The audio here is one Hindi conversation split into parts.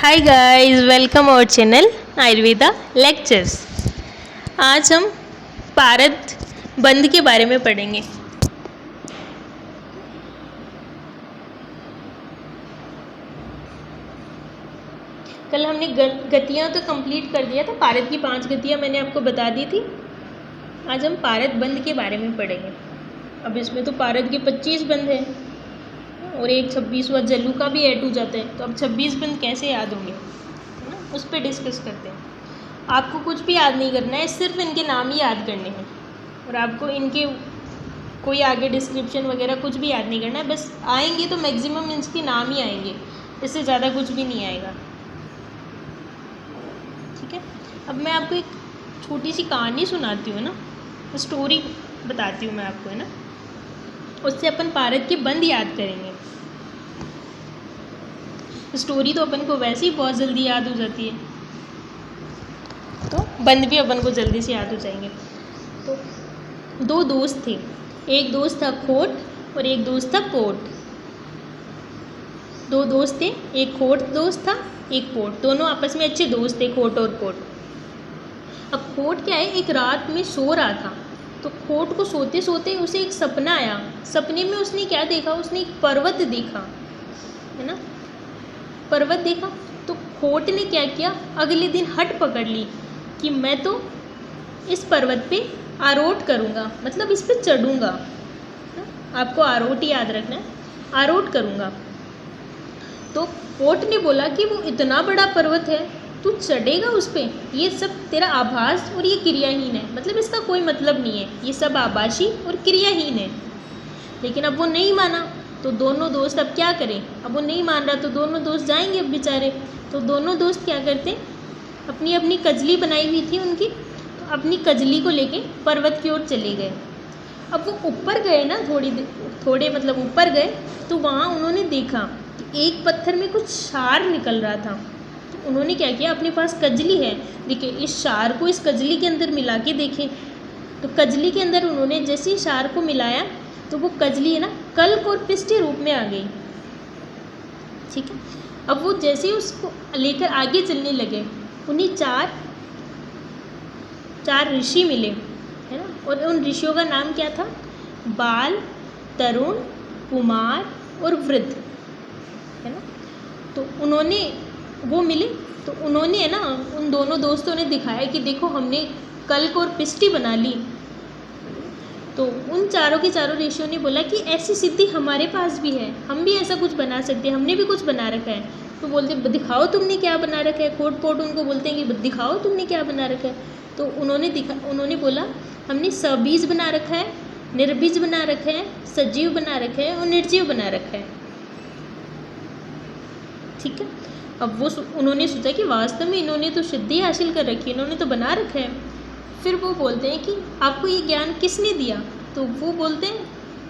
Hi guys, welcome our channel Ayurveda lectures. आज हम पारद बंद के बारे में पढ़ेंगे। कल हमने गतियाँ तो कंप्लीट कर दिया था। पारद की 5 गतियाँ मैंने आपको बता दी थी। आज हम पारद बंद के बारे में पढ़ेंगे। अब इसमें तो पारद के 25 बंद हैं और एक 26वां जल्लू का भी ऐड हो जाता है। तो अब 26 बंद कैसे याद होंगे, है ना, उस पर डिस्कस करते हैं। आपको कुछ भी याद नहीं करना है, सिर्फ इनके नाम ही याद करने हैं और आपको इनके कोई आगे डिस्क्रिप्शन वगैरह कुछ भी याद नहीं करना है। बस आएंगे तो मैक्सिमम इसके नाम ही आएंगे, इससे ज़्यादा कुछ भी नहीं आएगा। ठीक है, अब मैं आपको एक छोटी सी कहानी सुनाती हूँ ना, स्टोरी बताती हूँ मैं आपको, है ना, उससे अपन पारद के बंद याद करेंगे। स्टोरी तो अपन को वैसे ही बहुत जल्दी याद हो जाती है, तो बंद भी अपन को जल्दी से याद हो जाएंगे। तो 2 दोस्त थे, एक दोस्त था खोट और एक दोस्त था पोट। 2 दोस्त थे, एक खोट दोस्त था, एक पोट। दोनों आपस में अच्छे दोस्त थे, खोट और पोट। अब खोट क्या है, एक रात में सो रहा था, तो खोट को सोते सोते उसे एक सपना आया। सपने में उसने क्या देखा, उसने एक पर्वत देखा, है ना, पर्वत देखा। तो खोट ने क्या किया, अगले दिन हट पकड़ ली कि मैं तो इस पर्वत पे आरोट करूँगा, मतलब इस पे चढ़ूँगा। आपको आरोट याद रखना है, आरोट करूँगा। तो खोट ने बोला कि वो इतना बड़ा पर्वत है, तू चढ़ेगा उस पे, ये सब तेरा आभास और ये क्रियाहीन है, मतलब इसका कोई मतलब नहीं है, ये सब आभासी और क्रियाहीन है। लेकिन अब वो नहीं माना, तो दोनों दोस्त अब क्या करें। अब वो नहीं मान रहा तो दोनों दोस्त जाएंगे अब बेचारे। तो दोनों दोस्त क्या करते, अपनी अपनी कजली बनाई हुई थी उनकी, तो अपनी कजली को लेके पर्वत की ओर चले गए। अब वो ऊपर गए ना, थोड़े मतलब ऊपर गए, तो वहाँ उन्होंने देखा कि एक पत्थर में कुछ क्षार निकल रहा था। तो उन्होंने क्या किया, अपने पास कजली है, देखिए इस क्षार को इस कजली के अंदर मिला के देखें। तो कजली के अंदर उन्होंने जैसे ही क्षार को मिलाया, तो वो कजली है ना कल्क और पिष्ट रूप में आ गई। ठीक है, अब वो जैसे ही उसको लेकर आगे चलने लगे, उन्हें चार ऋषि मिले, है ना, और उन ऋषियों का नाम क्या था, बाल, तरुण, कुमार और वृद्ध, है ना। तो उन्होंने वो मिले, तो उन्होंने, है ना, उन दोनों दोस्तों ने दिखाया कि देखो हमने कल्क और पिष्टी बना ली। तो उन चारों के चारों ऋषियों ने बोला कि ऐसी सिद्धि हमारे पास भी है, हम भी ऐसा कुछ बना सकते हैं, हमने भी कुछ बना रखा है। तो बोलते दिखाओ तुमने क्या बना रखा है। खोट पोट उनको बोलते हैं कि दिखाओ तुमने क्या बना रखा है। तो उन्होंने बोला हमने सबीज बना रखा है, निर्बीज बना रखा है, सजीव बना रखा है और निर्जीव बना रखा है। ठीक है, अब उन्होंने सोचा कि वास्तव में इन्होंने तो सिद्धि हासिल कर रखी है, इन्होंने तो बना रखा है। फिर वो बोलते हैं कि आपको ये ज्ञान किसने दिया। तो वो बोलते हैं,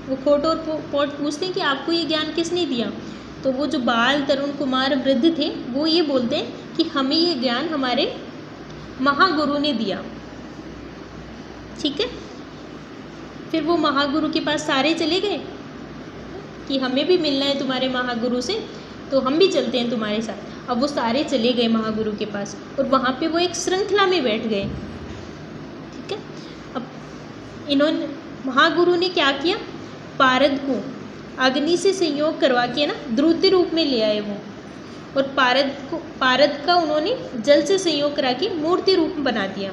वो खोट और पोट पूछते हैं कि आपको ये ज्ञान किसने दिया। तो वो जो बाल, तरुण, कुमार, वृद्ध थे, वो ये बोलते हैं कि हमें ये ज्ञान हमारे महागुरु ने दिया। ठीक है, फिर वो महागुरु के पास सारे चले गए कि हमें भी मिलना है तुम्हारे महागुरु से, तो हम भी चलते हैं तुम्हारे साथ। अब वो सारे चले गए महागुरु के पास और वहाँ पे वो एक श्रृंखला में बैठ गए। ठीक है, अब इन्होंने, महागुरु ने क्या किया, पारद को अग्नि से संयोग करवा के ना द्रुत रूप में ले आए वो, और पारद का उन्होंने जल से संयोग करा के मूर्ति रूप बना दिया।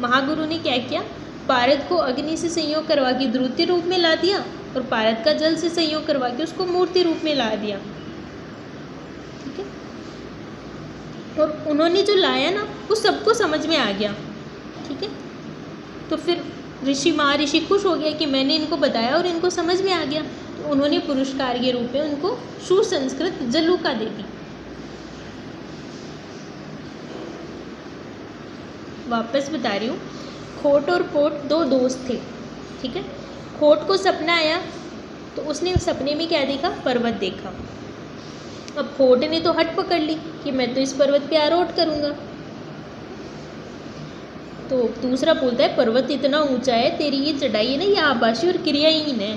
महागुरु ने क्या किया, पारद को अग्नि से संयोग करवा के द्रुत रूप में ला दिया और पारद का जल से संयोग करवा के उसको मूर्ति रूप में ला दिया। ठीक है, और उन्होंने जो लाया ना वो सबको समझ में आ गया। ठीक है, तो फिर महर्षि खुश हो गया कि मैंने इनको बताया और इनको समझ में आ गया। तो उन्होंने पुरस्कार के रूप में उनको सुसंस्कृत जलूका दे दी। वापस बता रही हूँ, खोट और पोट 2 दोस्त थे। ठीक है, खोट को सपना आया, तो उसने सपने में क्या देखा, पर्वत देखा। अब खोट ने तो हट पकड़ ली कि मैं तो इस पर्वत पे आरोट करूँगा। तो दूसरा बोलता है पर्वत इतना ऊंचा है, तेरी ये चढ़ाई है ना, ये आभासी और क्रियाहीन है।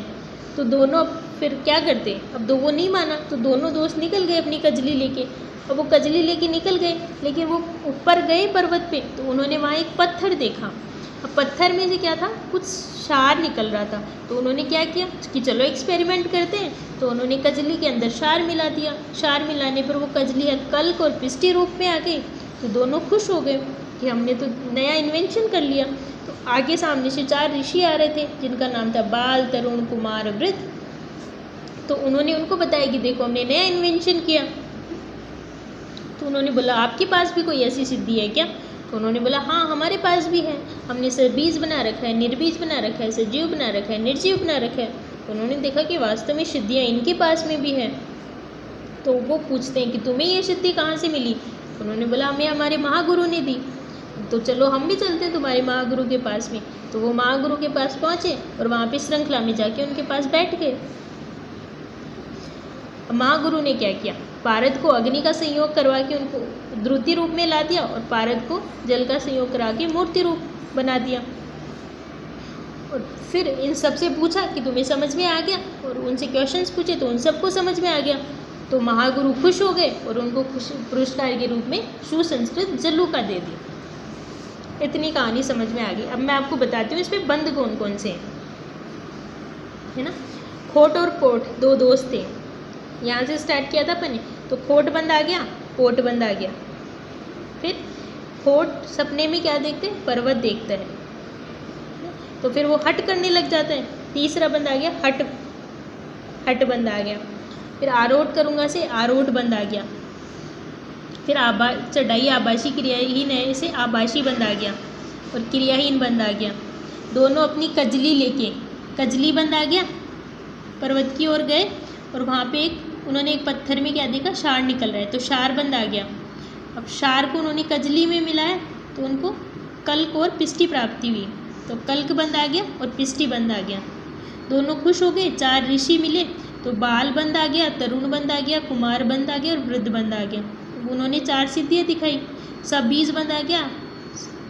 तो दोनों फिर क्या करते, अब वो नहीं माना, तो दोनों दोस्त निकल गए अपनी कजली लेके। और वो कजली लेके निकल गए, लेकिन वो ऊपर गए पर्वत पे तो उन्होंने वहाँ एक पत्थर देखा। अब पत्थर में से क्या था, कुछ क्षार निकल रहा था। तो उन्होंने क्या किया कि चलो एक्सपेरिमेंट करते हैं, तो उन्होंने कजली के अंदर क्षार मिला दिया। क्षार मिलाने पर वो कजली कल्क और पिष्टि रूप में आ गई। तो दोनों खुश हो गए कि हमने तो नया इन्वेंशन कर लिया। तो आगे सामने से 4 ऋषि आ रहे थे जिनका नाम था बाल, तरुण, कुमार, वृद्ध। तो उन्होंने उनको बताया कि देखो हमने नया इन्वेंशन किया। तो उन्होंने बोला आपके पास भी कोई ऐसी सिद्धि है क्या? तो उन्होंने बोला हाँ हमारे पास भी है, हमने सबीज बना रखा है, निर्बीज बना रखा है, सजीव बना रखा है, निर्जीव बना रखा है। तो उन्होंने देखा कि वास्तव में सिद्धियाँ इनके पास में भी है। तो वो पूछते हैं कि तुम्हें ये सिद्धि कहाँ से मिली? तो उन्होंने बोला हमें हमारे महागुरु ने दी। तो चलो हम भी चलते हैं तुम्हारे महागुरु के पास में। तो वो महागुरु के पास पहुँचे और वहाँ पे श्रृंखला में जाके उनके पास बैठ गए। महागुरु ने क्या किया, पारद को अग्नि का संयोग करवा के उनको द्रुति रूप में ला दिया और पारद को जल का संयोग करा के मूर्ति रूप बना दिया। और फिर इन सबसे पूछा कि तुम्हें समझ में आ गया, और उनसे क्वेश्चंस पूछे तो उन सबको समझ में आ गया। तो महागुरु खुश हो गए और उनको पुरस्कार के रूप में सुसंस्कृत जल्लूका दे दी। इतनी कहानी समझ में आ गई। अब मैं आपको बताती हूँ इसमें बंद कौन कौन से हैं, है ना। खोट और पोट 2 दोस्त थे। यहाँ से स्टार्ट किया था अपन ने। तो खोट बंद आ गया, पोट बंद आ गया। फिर खोट सपने में क्या देखते हैं, पर्वत देखता है। तो फिर वो हट करने लग जाता है। तीसरा बंद आ गया हट, हट बंद आ गया। फिर आरोट करूँगा से आरोट बंद आ गया। फिर चढ़ाई आभासी क्रियाहीन है, इसे आभासी बंद आ गया। और क्रियाहीन बंद आ गया। दोनों अपनी कजली लेके, कजली बंद आ गया, पर्वत की ओर गए और वहाँ पे उन्होंने एक पत्थर में क्या देखा, क्षार निकल रहा है। तो क्षार बंद आ गया। अब क्षार को उन्होंने कजली में मिलाया तो उनको कल्क और पिष्टि प्राप्ति हुई। तो कल्क बंद आ गया और पिष्टि बंद आ गया। दोनों खुश हो गए। 4 ऋषि मिले तो बाल बंद आ गया, तरुण बंद आ गया, कुमार बंद आ गया और वृद्ध बंद आ गया। उन्होंने 4 सिद्धियाँ दिखाई। सबीज बंद आ गया,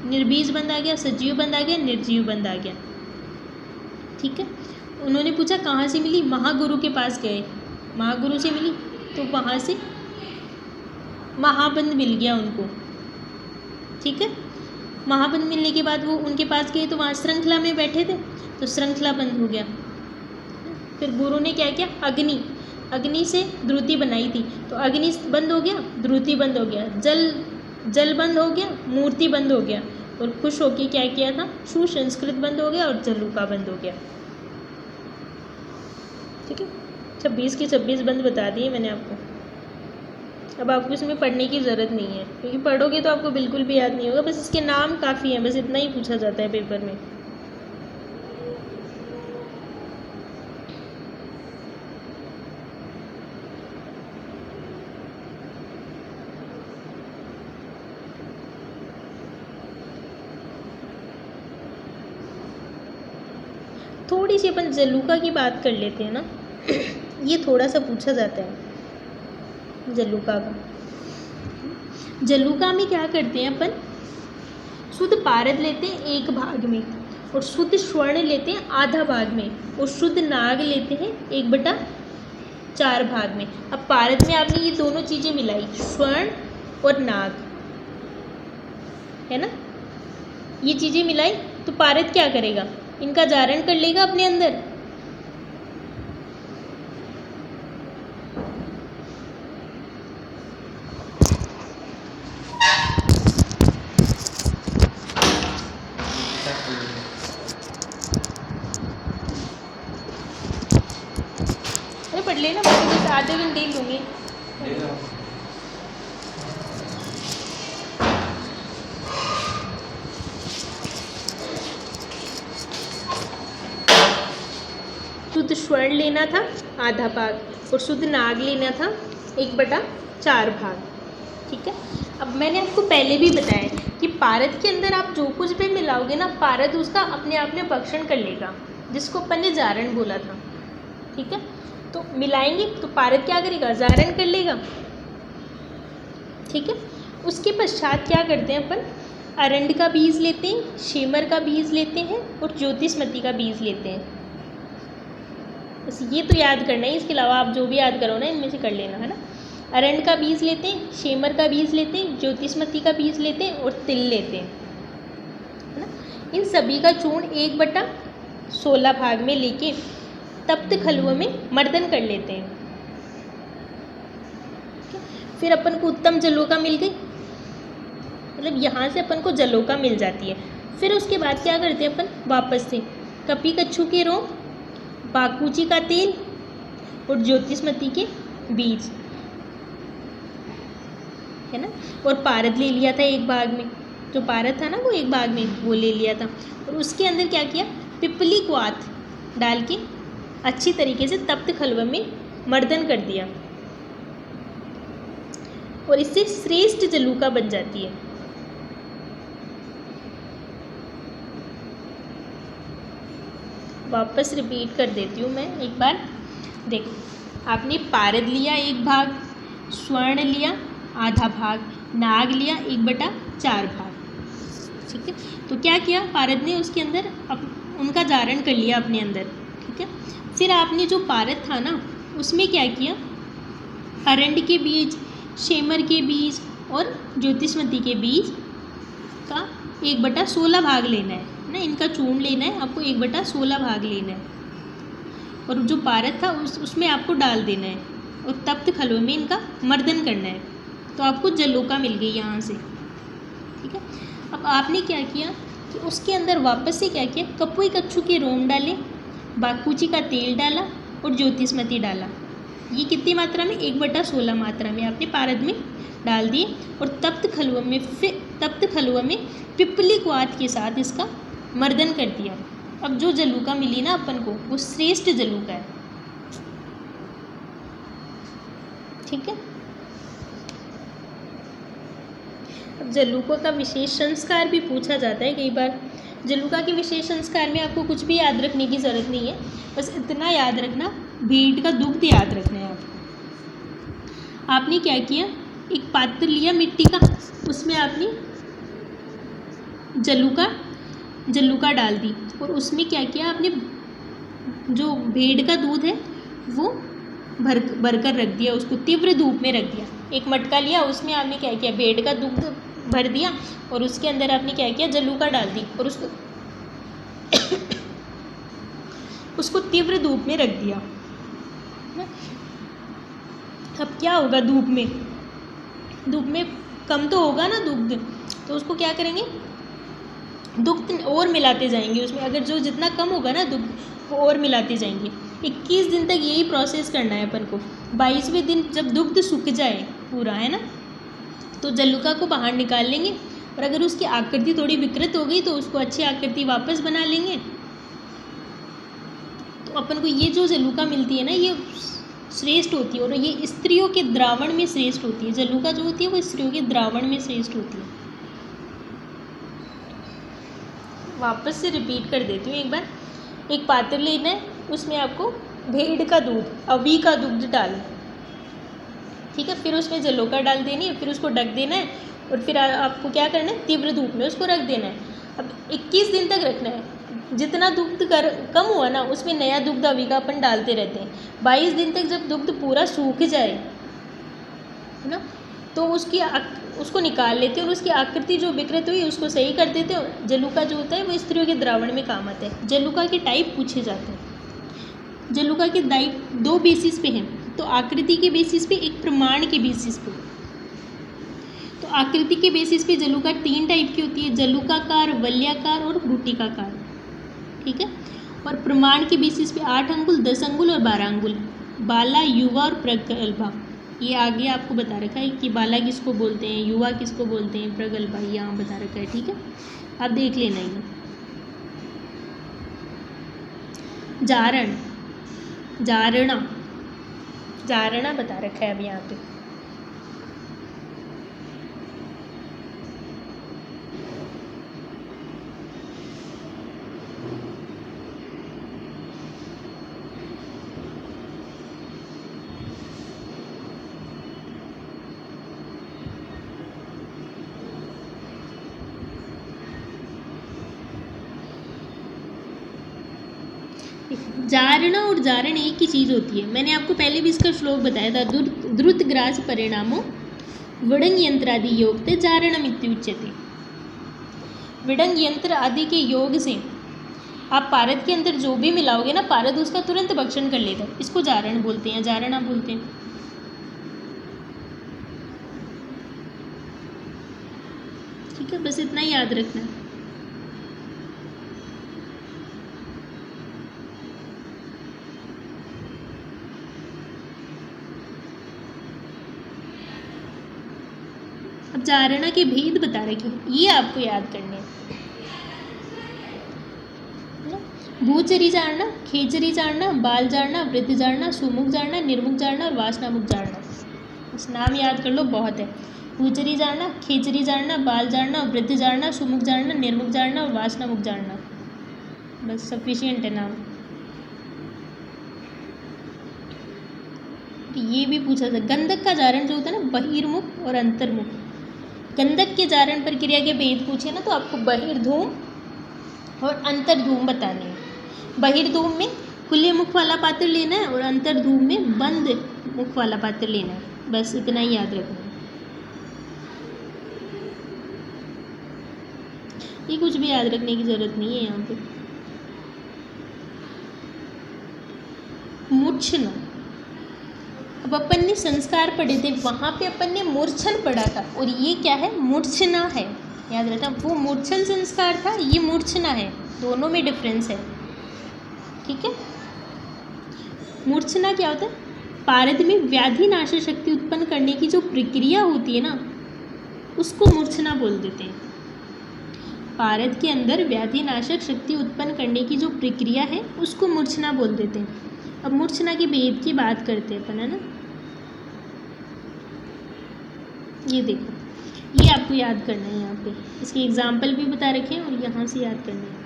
निर्बीज बंद आ गया, सजीव बंद आ गया, निर्जीव बंद आ गया। ठीक है। उन्होंने पूछा कहाँ से मिली, महागुरु के पास गए, महागुरु से मिली। तो वहाँ से महाबंद मिल गया उनको। ठीक है। महाबंद मिलने के बाद वो उनके पास गए तो वहाँ श्रृंखला में बैठे थे, तो श्रृंखला बंद हो गया। फिर गुरु ने क्या किया, अग्नि, अग्नि से द्रुति बनाई थी तो अग्नि बंद हो गया, द्रुति बंद हो गया, जल बंद हो गया, मूर्ति बंद हो गया। और खुश होकर क्या किया था, सुसंस्कृत बंद हो गया और जल्लूका बंद हो गया। ठीक है। 26 के 26 बंद बता दिए मैंने आपको। अब आपको इसमें पढ़ने की ज़रूरत नहीं है, क्योंकि पढ़ोगे तो आपको बिल्कुल भी याद नहीं होगा। बस इसके नाम काफ़ी हैं, बस इतना ही पूछा जाता है पेपर में। थोड़ी सी अपन जल्लूका की बात कर लेते हैं ना। ये थोड़ा सा पूछा जाता है जल्लूका का। जल्लूका में क्या करते हैं अपन, शुद्ध पारद लेते हैं 1 भाग में और शुद्ध स्वर्ण लेते हैं आधा भाग में और शुद्ध नाग लेते हैं 1/4 भाग में। अब पारद में आपने ये दोनों चीज़ें मिलाई, स्वर्ण और नाग, है ना। ये चीज़ें मिलाई तो पारद क्या करेगा, इनका जारण कर लेगा अपने अंदर। अरे पढ़ लेना, बस आधे घंटे ही लूँगी। शुद्ध स्वर्ण लेना था आधा भाग और शुद्ध नाग लेना था 1/4 भाग। ठीक है। अब मैंने आपको पहले भी बताया कि पारद के अंदर आप जो कुछ भी मिलाओगे ना, पारद उसका अपने आप में भक्षण कर लेगा, जिसको अपन ने जारण बोला था। ठीक है। तो मिलाएंगे तो पारद क्या करेगा, जारण कर लेगा। ठीक है। उसके पश्चात क्या करते हैं अपन, अरंड का बीज लेते हैं, शेमर का बीज लेते हैं और ज्योतिषमती का बीज लेते हैं। बस ये तो याद करना है, इसके अलावा आप जो भी याद करो ना इनमें से कर लेना, है ना। अरंड का बीज लेते हैं, शेमर का बीज लेते हैं, ज्योतिषमती का बीज लेते हैं और तिल लेते हैं, है ना। इन सभी का चूर्ण 1/16 भाग में लेके तप्त खलुआ में मर्दन कर लेते हैं। फिर अपन को उत्तम जलोका मिल गई, मतलब यहाँ से अपन को जलोका मिल जाती है। फिर उसके बाद क्या करते हैं अपन, वापस से कपी कच्छू के रोम, बाकूची का तेल और ज्योतिषमती के बीज, है ना। और पारद ले लिया था एक भाग में, जो पारद था ना वो एक भाग में वो ले लिया था। और उसके अंदर क्या किया, पिपली क्वाथ डाल के अच्छी तरीके से तप्त खलवा में मर्दन कर दिया और इससे श्रेष्ठ जलूका बन जाती है। वापस रिपीट कर देती हूँ मैं एक बार। देखो, आपने पारद लिया एक भाग, स्वर्ण लिया आधा भाग, नाग लिया 1/4 भाग, ठीक है। तो क्या किया पारद ने, उसके अंदर उनका जारण कर लिया अपने अंदर, ठीक है। फिर आपने जो पारद था ना उसमें क्या किया, अरंड के बीज, शेमर के बीज और ज्योतिषमती के बीज का 1/16 भाग लेना है ना, इनका चूर्ण लेना है आपको, 1/16 भाग लेना है। और जो पारद था उसमें आपको डाल देना है और तप्त खलवे में इनका मर्दन करना है। तो आपको जलोका मिल गई यहाँ से, ठीक है। अब आपने क्या किया कि उसके अंदर वापस से क्या किया, कपुई कच्छू के रोम डाले, बाकूची का तेल डाला और ज्योतिषमती डाला। ये कितनी मात्रा में, 1/16 मात्रा में आपने पारद में डाल दिए। और तप्त खलुआ में पिपली क्वाथ के साथ इसका मर्दन कर दिया। अब जो जलूका मिली ना अपन को वो श्रेष्ठ जलूका है, ठीक है। अब जलूका का विशेष संस्कार भी पूछा जाता है कई बार। जलूका के विशेष संस्कार में आपको कुछ भी याद रखने की ज़रूरत नहीं है, बस इतना याद रखना, भेड़ का दुग्ध याद रखना है आपको। आपने क्या किया, एक पात्र लिया मिट्टी का, उसमें आपने जलूका डाल दी और उसमें क्या किया आपने, जो भेड़ का दूध है वो भरकर रख दिया, उसको तीव्र धूप में रख दिया। एक मटका लिया, उसमें आपने क्या किया, भेड़ का दूध भर दिया और उसके अंदर आपने क्या किया, जलूका डाल दी और उसको तीव्र धूप में रख दिया। अब क्या होगा, धूप में कम तो होगा ना दुग्ध, तो उसको क्या करेंगे, दुग्ध और मिलाते जाएंगे उसमें। अगर जो जितना कम होगा ना दुग्ध वो और मिलाते जाएंगे। 21 दिन तक यही प्रोसेस करना है अपन को। 22वें दिन जब दुग्ध सूख जाए पूरा, है ना, तो जलूका को बाहर निकाल लेंगे। और अगर उसकी आकृति थोड़ी विकृत हो गई तो उसको अच्छी आकृति वापस बना लेंगे। तो अपन को ये जो जलूका मिलती है ना ये श्रेष्ठ होती है और ये स्त्रियों के द्रावण में श्रेष्ठ होती है। जलूका जो होती है वो स्त्रियों के द्रावण में श्रेष्ठ होती है। वापस से रिपीट कर देती हूँ एक बार। एक पात्र लेना है, उसमें आपको भेड़ का दूध, अवी का दूध डालना, ठीक है। फिर उसमें जलूका डाल देनी है, फिर उसको ढक देना है और फिर आपको क्या करना है, तीव्र धूप में उसको रख देना है। अब 21 दिन तक रखना है। जितना दुग्ध कम हुआ ना उसमें नया दुग्ध अवी का अपन डालते रहते हैं। 22 दिन तक जब दुग्ध पूरा सूख जाए, है ना, तो उसको निकाल लेते हैं और उसकी आकृति जो विकृत हुई उसको सही कर देते हैं। जलूका जो होता है वो स्त्रियों के द्रावण में काम आता है। जलूका के टाइप पूछे जाते हैं। जलूका के टाइप 2 बेसिस पे हैं, तो आकृति के बेसिस पे, एक प्रमाण के बेसिस पे। तो आकृति के बेसिस पे जलूका 3 टाइप की होती है, जलूकाकार, वलयाकार और गुटिकाकार, ठीक है। और प्रमाण के बेसिस पे 8 अंगुल, 10 अंगुल और 12 अंगुल, बाला, युवा और प्रगल्भा। ये आगे आपको बता रखा है कि बाला किसको बोलते हैं, युवा किसको बोलते हैं, प्रगल्भा यहाँ बता रखा है, ठीक है। आप देख लेना ये। जारणा बता रखा है अब यहाँ पे। जारणा और जारण एक ही चीज़ होती है। मैंने आपको पहले भी इसका श्लोक बताया था, द्रुतग्रास परिणामो विडंग यंत्रादि योग ते जारणम इत्युच्यते। विडंग यंत्र आदि के योग से आप पारद के अंदर जो भी मिलाओगे ना, पारद उसका तुरंत भक्षण कर लेगा। इसको जारण बोलते हैं, जारणा बोलते हैं। ठीक है, बस इतना ही याद रखना है। अब जारणा के भेद बता रखे, ये आपको याद करने हैं। भूचरी जाणना, खेचरी जाणना, बाल जाणना, वृद्ध जाणना, सुमुख जाणना, निर्मुख जाणना और वासनामुख जाणना। बस नाम याद कर लो, बहुत है। भूचरी जाणना, खेचरी जाणना, बाल जाणना, वृद्ध जाणना, सुमुख जाणना, निर्मुख जाणना और वासनामुख जाणना। बस सफिशिएंट है नाम। ये भी पूछा था, गंधक का जारण जो होता है ना, बहिर्मुख और अंतर्मुख। गंधक के जारण प्रक्रिया के भेद पूछे ना, तो आपको बहिर्धूम और अंतर्धूम बताने हैं। बहिर्धूम में खुले मुख वाला पात्र लेना है और अंतर्धूम में बंद मुख वाला पात्र लेना है। बस इतना ही याद रखना है। ये कुछ भी याद रखने की जरूरत नहीं है यहाँ पे। मूर्छना, अब अपन ने संस्कार पढ़े थे, वहाँ पे अपन ने मूर्छन पढ़ा था, और ये क्या है, मूर्छना है। याद रखना, वो मूर्छन संस्कार था, ये मूर्छना है, दोनों में डिफरेंस है। ठीक है। मूर्छना क्या होता है, पारद में व्याधि नाशक शक्ति उत्पन्न करने की जो प्रक्रिया होती है ना, उसको मूर्छना बोल देते हैं। पारद के अंदर व्याधि नाशक शक्ति उत्पन्न करने की जो प्रक्रिया है, उसको मूर्छना बोल देते हैं। अब मूर्छना के भेद की बात करते हैं अपन, है ना। ये देखो, ये आपको याद करना है। यहाँ पे इसके एग्जाम्पल भी बता रखे हैं और यहाँ से याद करना है।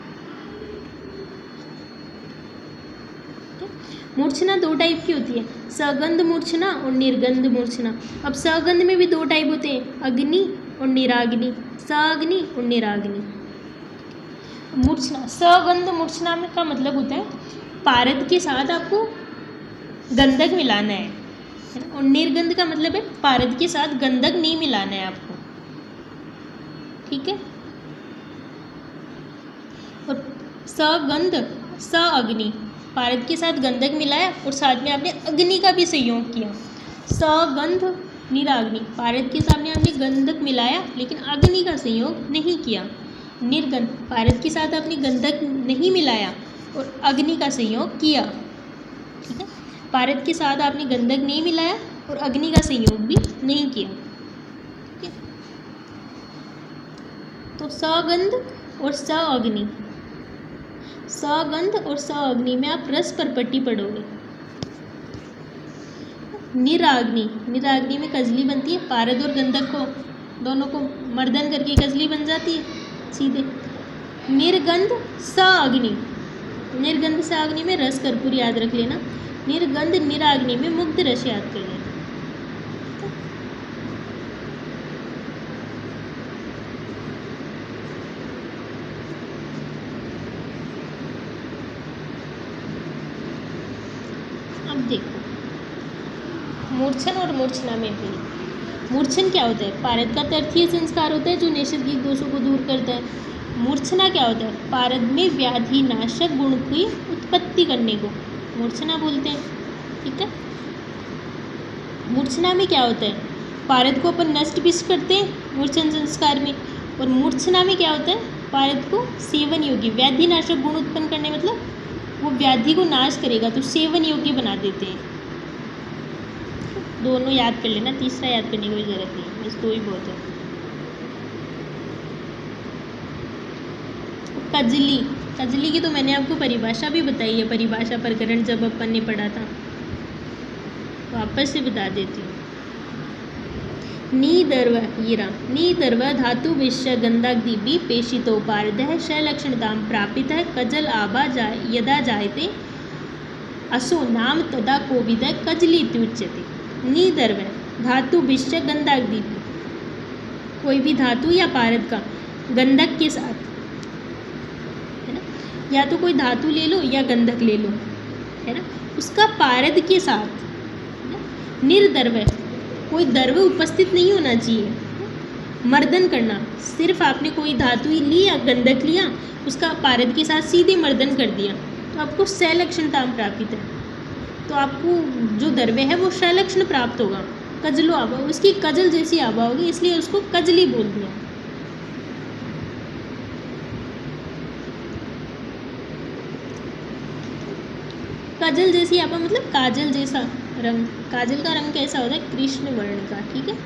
मूर्छना दो टाइप की होती है, सगंध मूर्छना और निर्गंध मूर्छना। अब सगंध में भी दो टाइप होते हैं, अग्नि और निराग्नि। सअग्नि और निराग्नि मूर्छना। सगंध मूर्छना में का मतलब होता है, पारद के साथ आपको गंधक मिलाना है, और निर्गंध का मतलब है पारद के साथ गंधक नहीं मिलाना है आपको। ठीक है। और सगंध, सअग्नि, पारद के साथ गंधक मिलाया और साथ में आपने अग्नि का भी संयोग किया। सगंध निराग्नि, पारद के सामने आपने गंधक मिलाया लेकिन अग्नि का संयोग नहीं किया। निर्गंध, पारद के साथ आपने गंधक नहीं मिलाया और अग्नि का संयोग किया। ठीक है। पारद के साथ आपने गंधक नहीं मिलाया और अग्नि का संयोग भी नहीं किया। ठीक है। तो सगंध और सअग्नि, सगंध और सअग्नि में आप रस परपट्टी पढ़ोगे। निराग्नि, निराग्नि में कजली बनती है, पारद और गंधक को दोनों को मर्दन करके कजली बन जाती है सीधे। निर्गंध सअग्नि, निर्गंध सअग्नि में रस कर्पूर याद रख लेना। निर्गंध निराग्नि में मुग्ध रस याद कर लेना। अब देखो, मूर्छन और मूर्छना में भी, मूर्छन क्या होता है, पारद का तर्थीय संस्कार होता है जो नैसर्गिक दोषों को दूर करता है। मूर्छना क्या होता है, पारद में व्याधि नाशक गुण की उत्पत्ति करने को मूर्छना बोलते हैं। ठीक है। मूर्छना में क्या होता है, पारद को अपन नष्ट भी करते हैं मूर्छन संस्कार में, और मूर्छना में क्या होता है, पारद को सेवन योग्य, व्याधि नाशक गुण उत्पन्न करने मतलब वो व्याधि को नाश करेगा तो सेवन योग्य बना देते हैं। दोनों याद कर लेना, तीसरा याद करने की कोई ज़रूरत नहीं, बस दो ही बहुत है। कजली, कजली की तो मैंने आपको परिभाषा भी बताई है, परिभाषा प्रकरण जब अपन ने पढ़ा था, वापस से बता देती हूँ। नीदर्व, हीरा, नीदर्व धातु विश्य गंधाग्दिभि पेशितो पारदः शलक्षणतां प्रापितः कजल आभा यदा जायते असो नाम तदा कोविद कजली इत्युच्यते। नीदर्व धातु विश्य गंधाग्दिभि, कोई भी धातु या पारद का गंधक के साथ, है ना, या तो कोई धातु ले लो या गंधक ले लो, है ना, उसका पारद के साथ, निर्द्रव्य, कोई द्रव्य उपस्थित नहीं होना चाहिए। मर्दन करना, सिर्फ आपने कोई धातु ही ली या गंधक लिया, उसका पारद के साथ सीधे मर्दन कर दिया तो आपको सलक्षणता प्राप्त है। तो आपको जो द्रव्य है वो सलक्षण प्राप्त होगा। कजलो आभा, उसकी कजल जैसी आभा होगी, इसलिए उसको कजली बोल दिया। काजल जैसी आभा मतलब काजल जैसा रंग। काजल का रंग कैसा होता है? कृष्ण वर्ण का। ठीक है,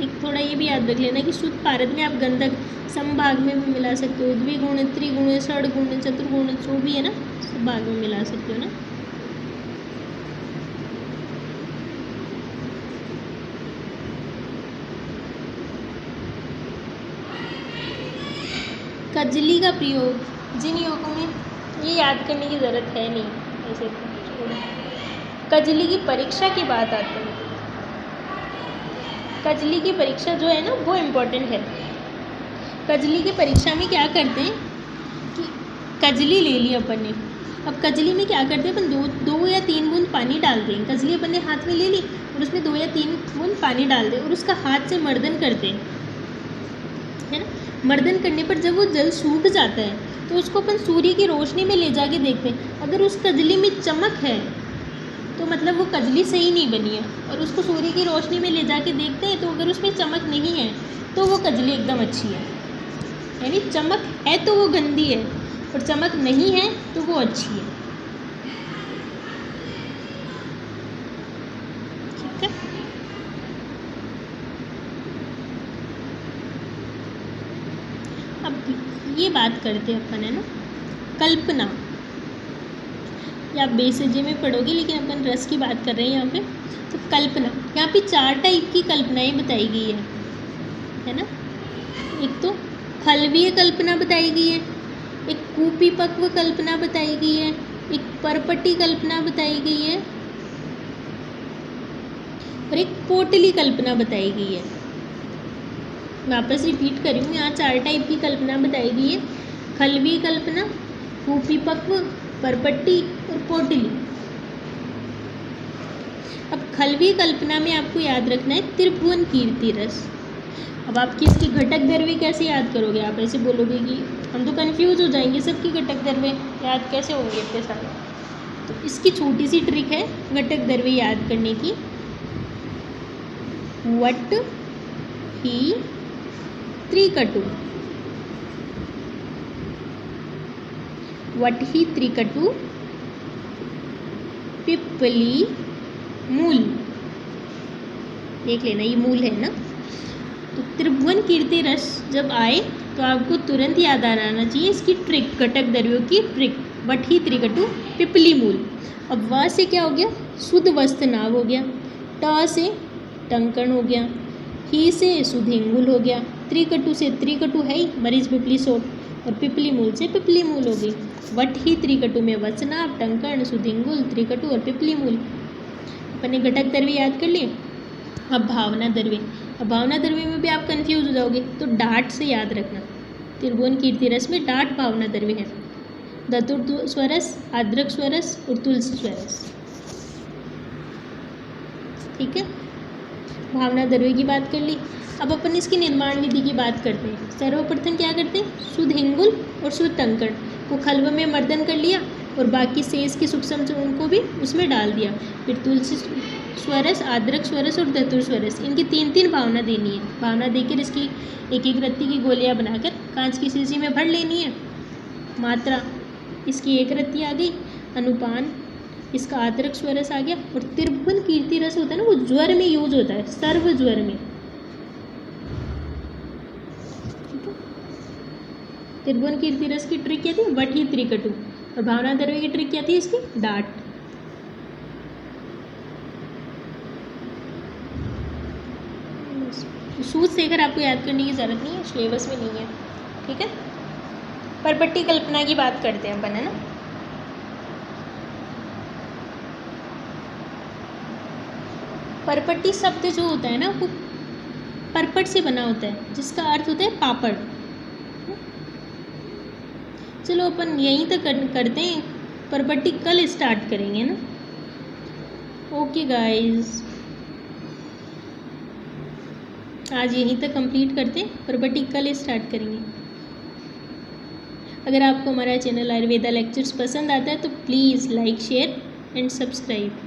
एक थोड़ा ये भी याद रख लेना कि शुद्ध पारद में आप गंधक समभाग में भी मिला सकते हो, द्विगुण, त्रिगुण, षडगुण, चतुर्गुण, जो भी है ना, सब भाग में मिला सकते हो ना। कजली का प्रयोग जिन योगों में, ये याद करने की ज़रूरत है नहीं, ऐसे छोड़ो। कजली की परीक्षा की बात आती है। कजली की परीक्षा जो है ना वो इम्पोर्टेंट है। कजली की परीक्षा में क्या करते हैं कि कजली ले ली अपन ने, अब कजली में क्या करते हैं अपन, दो या तीन बूंद पानी डाल दें। कजली अपन ने हाथ में ले ली और उसमें 2 या 3 बूंद पानी डाल दें और उसका हाथ से मर्दन करते हैं, है ना। मर्दन करने पर जब वो जल सूख जाता है तो उसको अपन सूर्य की रोशनी में ले जाके देखते हैं। अगर उस कजली में चमक है तो मतलब वो कजली सही नहीं बनी है, और उसको सूर्य की रोशनी में ले जाके देखते हैं तो अगर उसमें चमक नहीं है तो वो कजली एकदम अच्छी है। यानी चमक है तो वो गंदी है और चमक नहीं है तो वो अच्छी है। ठीक है, अब ये बात करते हैं अपन, है ना, कल्पना। ये आप बेसजे में पढ़ोगे लेकिन अपन रस की बात कर रहे हैं यहाँ पे। तो कल्पना, यहाँ पे 4 टाइप की कल्पनाएं बताई गई है ना। एक तो खलवीय कल्पना बताई गई है, एक कुपिपक्व कल्पना बताई गई है, एक परपटी कल्पना बताई गई है और एक पोटली कल्पना बताई गई है। वापस रिपीट कर रही हूँ, यहाँ 4 टाइप की कल्पना बताई गई है, खलवीय कल्पना, कुपिपक्व, परपट्टी और पोटली। अब खलवीय कल्पना में आपको याद रखना है त्रिभुवन कीर्ति रस। अब आप किसके घटक द्रव्य कैसे याद करोगे? आप ऐसे बोलोगे कि हम तो कंफ्यूज हो जाएंगे, सबकी घटक द्रव्य याद कैसे होंगे इतने सारे। तो इसकी छोटी सी ट्रिक है घटक द्रव्य याद करने की। वट ही त्रिकटु, वट ही त्रिकटु, पिपली मूल। देख लेना ये मूल है ना। तो त्रिभुवन कीर्ति रस जब आए तो आपको तुरंत याद आना चाहिए इसकी ट्रिक, घटक द्रव्यों की ट्रिक। वट ही त्रिकटु, पिपली मूल। अब व से क्या हो गया? शुद्ध वस्त नाव हो गया। ट से टंकण हो गया, ही से सुधिंगुल हो गया, त्रिकटु से त्रिकटु है ही, मरीज पिपली सोट, और पिपली मूल से पिपली मूल हो गई। वट ही त्रिकटु में वचनाभ, टंकण, सुधिंगुल, त्रिकटु और पिपली मूल। अपने घटक द्रव्य याद कर लिए। अब भावना द्रव्य, अब भावना द्रव्य में भी आप कंफ्यूज हो जाओगे तो डाट से याद रखना। त्रिभुवन कीर्ति रस में डाट भावना द्रव्य है। धतुर स्वरस, आद्रक स्वरस और तुलसी स्वरस। ठीक है, भावना द्रव्य की बात कर ली। अब अपन इसकी निर्माण विधि की बात करते हैं। सर्वप्रथम क्या करते हैं? शुद्ध हिंगुल और शुद्ध टंकण को खलव में मर्दन कर लिया और बाकी शेष के सूक्ष्म चूर्ण को भी उसमें डाल दिया। फिर तुलसी स्वरस, आद्रक स्वरस और धतुर स्वरस, इनकी 3-3 भावना देनी है। भावना देकर इसकी एक एक रत्ती की गोलियां बनाकर कांच की शीशी में भर लेनी है। मात्रा इसकी 1 रत्ती आ गई। अनुपान इसका आद्रक स्वरस आ गया। और त्रिभुवन कीर्ति रस होता है ना, वो ज्वर में यूज होता है, सर्व ज्वर में। त्रिभुवन कीर्ति रस की ट्रिक क्या थी? वट ही त्रिकटु। और भावना द्रव्य की ट्रिक क्या थी इसकी? डाट। सूद सेकर आपको याद करने की जरूरत नहीं है, सिलेबस में नहीं है। ठीक है, परपट्टी कल्पना की बात करते हैं अपन, है ना। परपट्टी शब्द जो होता है ना वो परपट से बना होता है, जिसका अर्थ होता है पापड़। चलो अपन यहीं तक करते हैं, प्रॉपर्टी कल स्टार्ट करेंगे ना। ओके गाइस, आज यहीं तक कंप्लीट करते हैं, प्रॉपर्टी कल स्टार्ट करेंगे। अगर आपको हमारा चैनल आयुर्वेदा लेक्चर्स पसंद आता है तो please like share and subscribe.